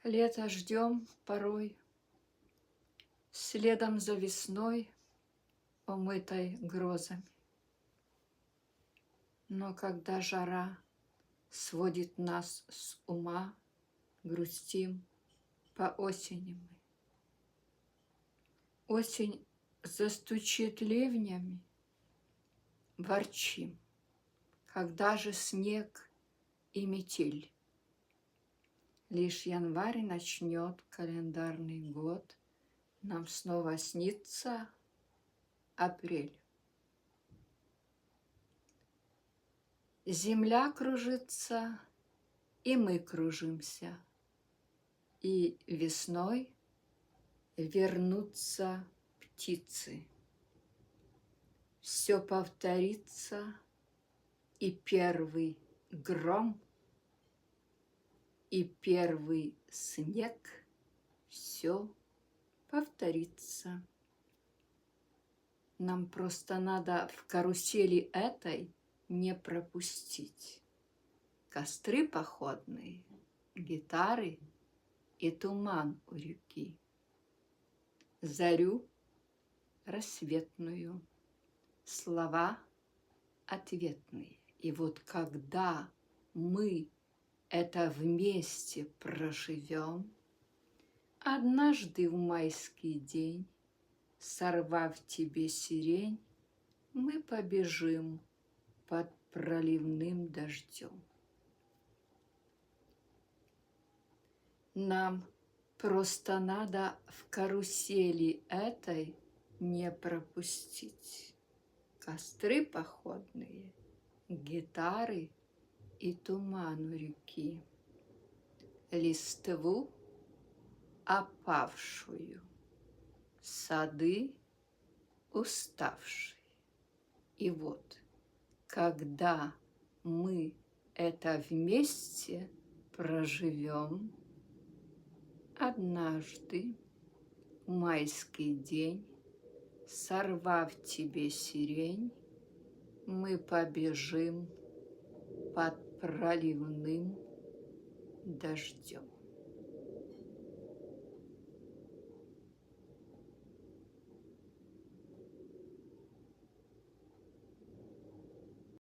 Лето ждем порой, следом за весной, умытой грозами. Но когда жара сводит нас с ума, грустим по осени мы. Осень застучит ливнями, ворчим, когда же снег и метель. Лишь январь начнет календарный год, нам снова снится апрель. Земля кружится, и мы кружимся, и весной вернутся птицы. Все повторится, и первый гром, и первый снег, все повторится. Нам просто надо в карусели этой не пропустить костры походные, гитары и туман у реки, зарю рассветную, слова ответные. И вот когда мы это вместе проживем, однажды в майский день, сорвав тебе сирень, мы побежим под проливным дождем. Нам просто надо в карусели этой не пропустить костры походные, гитары и туман у реки, листву опавшую, сады уставшие. И вот, когда мы это вместе проживем, однажды в майский день, сорвав тебе сирень, мы побежим под проливным дождем.